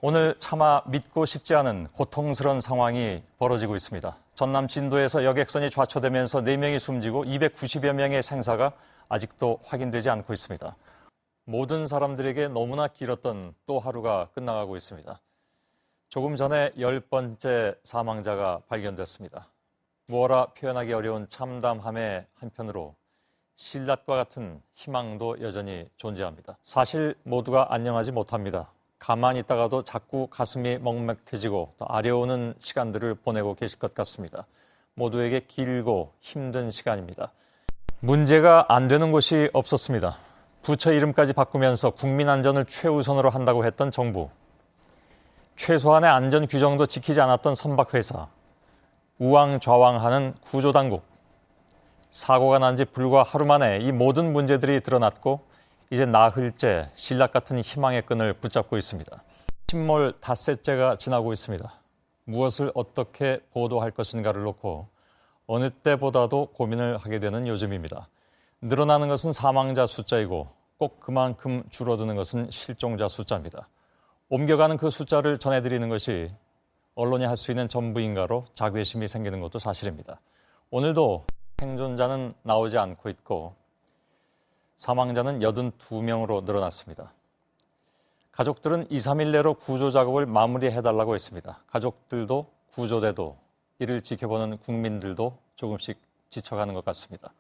오늘 차마 믿고 싶지 않은 고통스러운 상황이 벌어지고 있습니다. 전남 진도에서 여객선이 좌초되면서 4명이 숨지고 290여 명의 생사가 아직도 확인되지 않고 있습니다. 모든 사람들에게 너무나 길었던 또 하루가 끝나가고 있습니다. 조금 전에 10번째 사망자가 발견됐습니다. 무어라 표현하기 어려운 참담함의 한편으로 신랄과 같은 희망도 여전히 존재합니다. 사실 모두가 안녕하지 못합니다. 가만히 있다가도 자꾸 가슴이 먹먹해지고 또 아려오는 시간들을 보내고 계실 것 같습니다. 모두에게 길고 힘든 시간입니다. 문제가 안 되는 곳이 없었습니다. 부처 이름까지 바꾸면서 국민 안전을 최우선으로 한다고 했던 정부, 최소한의 안전 규정도 지키지 않았던 선박회사, 우왕좌왕하는 구조당국, 사고가 난 지 불과 하루 만에 이 모든 문제들이 드러났고 이제 나흘째 신락 같은 희망의 끈을 붙잡고 있습니다. 침몰 닷새째가 지나고 있습니다. 무엇을 어떻게 보도할 것인가를 놓고 어느 때보다도 고민을 하게 되는 요즘입니다. 늘어나는 것은 사망자 숫자이고 꼭 그만큼 줄어드는 것은 실종자 숫자입니다. 옮겨가는 그 숫자를 전해드리는 것이 언론이 할 수 있는 전부인가로 자괴심이 생기는 것도 사실입니다. 오늘도 생존자는 나오지 않고 있고 사망자는 82명으로 늘어났습니다. 가족들은 2, 3일 내로 구조 작업을 마무리해달라고 했습니다. 가족들도 구조돼도 이를 지켜보는 국민들도 조금씩 지쳐가는 것 같습니다.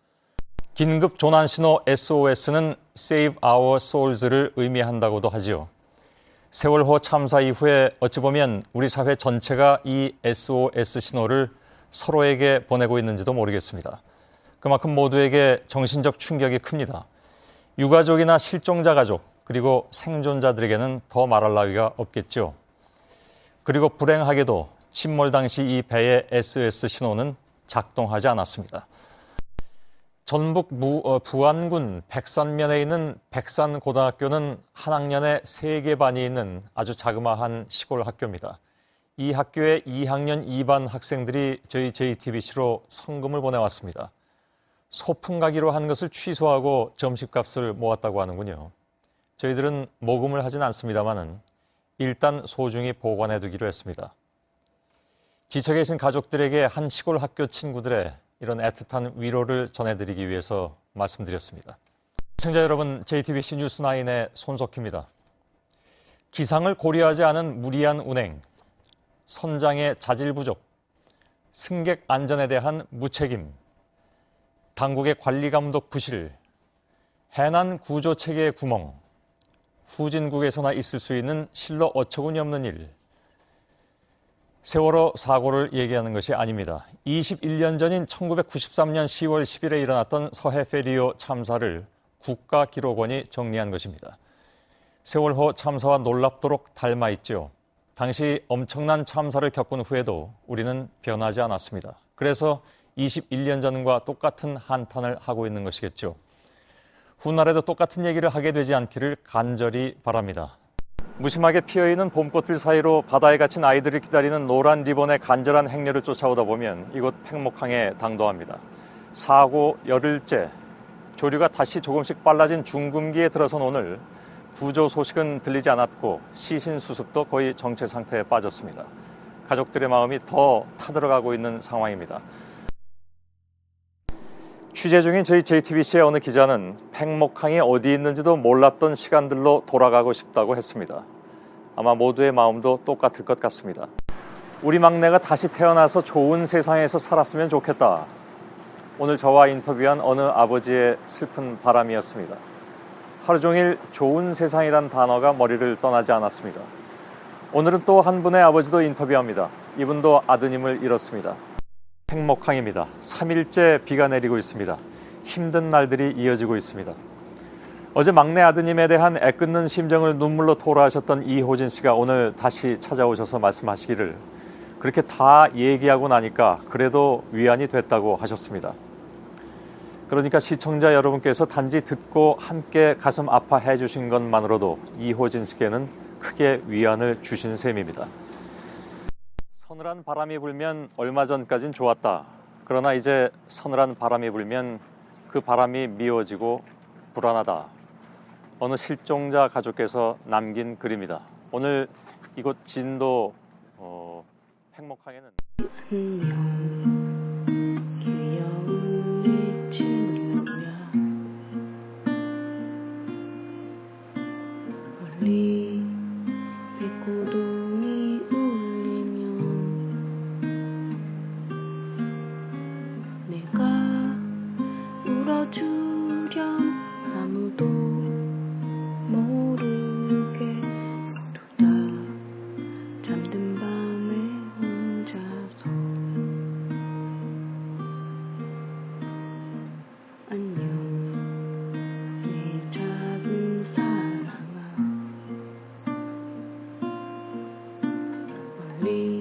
긴급 조난신호 SOS는 Save Our Souls를 의미한다고도 하지요. 세월호 참사 이후에 어찌 보면 우리 사회 전체가 이 SOS 신호를 서로에게 보내고 있는지도 모르겠습니다. 그만큼 모두에게 정신적 충격이 큽니다. 유가족이나 실종자 가족, 그리고 생존자들에게는 더 말할 나위가 없겠죠. 그리고 불행하게도 침몰 당시 이 배의 SOS 신호는 작동하지 않았습니다. 전북 부안군 백산면에 있는 백산고등학교는 한 학년에 3개 반이 있는 아주 자그마한 시골 학교입니다. 이 학교에 2학년 2반 학생들이 저희 JTBC로 성금을 보내왔습니다. 소풍 가기로 한 것을 취소하고 점심값을 모았다고 하는군요. 저희들은 모금을 하진 않습니다만은 일단 소중히 보관해두기로 했습니다. 지쳐 계신 가족들에게 한 시골 학교 친구들의 이런 애틋한 위로를 전해드리기 위해서 말씀드렸습니다. 시청자 여러분, JTBC 뉴스9의 손석희입니다. 기상을 고려하지 않은 무리한 운행, 선장의 자질 부족, 승객 안전에 대한 무책임, 당국의 관리 감독 부실, 해난 구조 체계의 구멍, 후진국에서나 있을 수 있는 실로 어처구니 없는 일, 세월호 사고를 얘기하는 것이 아닙니다. 21년 전인 1993년 10월 10일에 일어났던 서해 페리오 참사를 국가기록원이 정리한 것입니다. 세월호 참사와 놀랍도록 닮아 있죠. 당시 엄청난 참사를 겪은 후에도 우리는 변하지 않았습니다. 그래서 21년 전과 똑같은 한탄을 하고 있는 것이겠죠. 훗날에도 똑같은 얘기를 하게 되지 않기를 간절히 바랍니다. 무심하게 피어있는 봄꽃들 사이로 바다에 갇힌 아이들을 기다리는 노란 리본의 간절한 행렬을 쫓아오다 보면 이곳 팽목항에 당도합니다. 사고 열흘째, 조류가 다시 조금씩 빨라진 중금기에 들어선 오늘 구조 소식은 들리지 않았고 시신 수습도 거의 정체 상태에 빠졌습니다. 가족들의 마음이 더 타들어가고 있는 상황입니다. 취재 중인 저희 JTBC의 어느 기자는 팽목항이 어디 있는지도 몰랐던 시간들로 돌아가고 싶다고 했습니다. 아마 모두의 마음도 똑같을 것 같습니다. 우리 막내가 다시 태어나서 좋은 세상에서 살았으면 좋겠다. 오늘 저와 인터뷰한 어느 아버지의 슬픈 바람이었습니다. 하루 종일 좋은 세상이란 단어가 머리를 떠나지 않았습니다. 오늘은 또 한 분의 아버지도 인터뷰합니다. 이분도 아드님을 잃었습니다. 팽목항입니다. 3일째 비가 내리고 있습니다. 힘든 날들이 이어지고 있습니다. 어제 막내 아드님에 대한 애끓는 심정을 눈물로 토로하셨던 이호진 씨가 오늘 다시 찾아오셔서 말씀하시기를 그렇게 다 얘기하고 나니까 그래도 위안이 됐다고 하셨습니다. 그러니까 시청자 여러분께서 단지 듣고 함께 가슴 아파해 주신 것만으로도 이호진 씨께는 크게 위안을 주신 셈입니다. 서늘한 바람이 불면 얼마 전까진 좋았다. 그러나 이제 서늘한 바람이 불면 그 바람이 미워지고 불안하다. 어느 실종자 가족께서 남긴 글입니다. 오늘 이곳 진도 팽목항에는 귀여운 내 친구야 멀리 백고동이 울리면 내가 울어주렴 아무도 모르게 두다 잠든 밤에 혼자서 안녕 내 작은 사랑아 멀리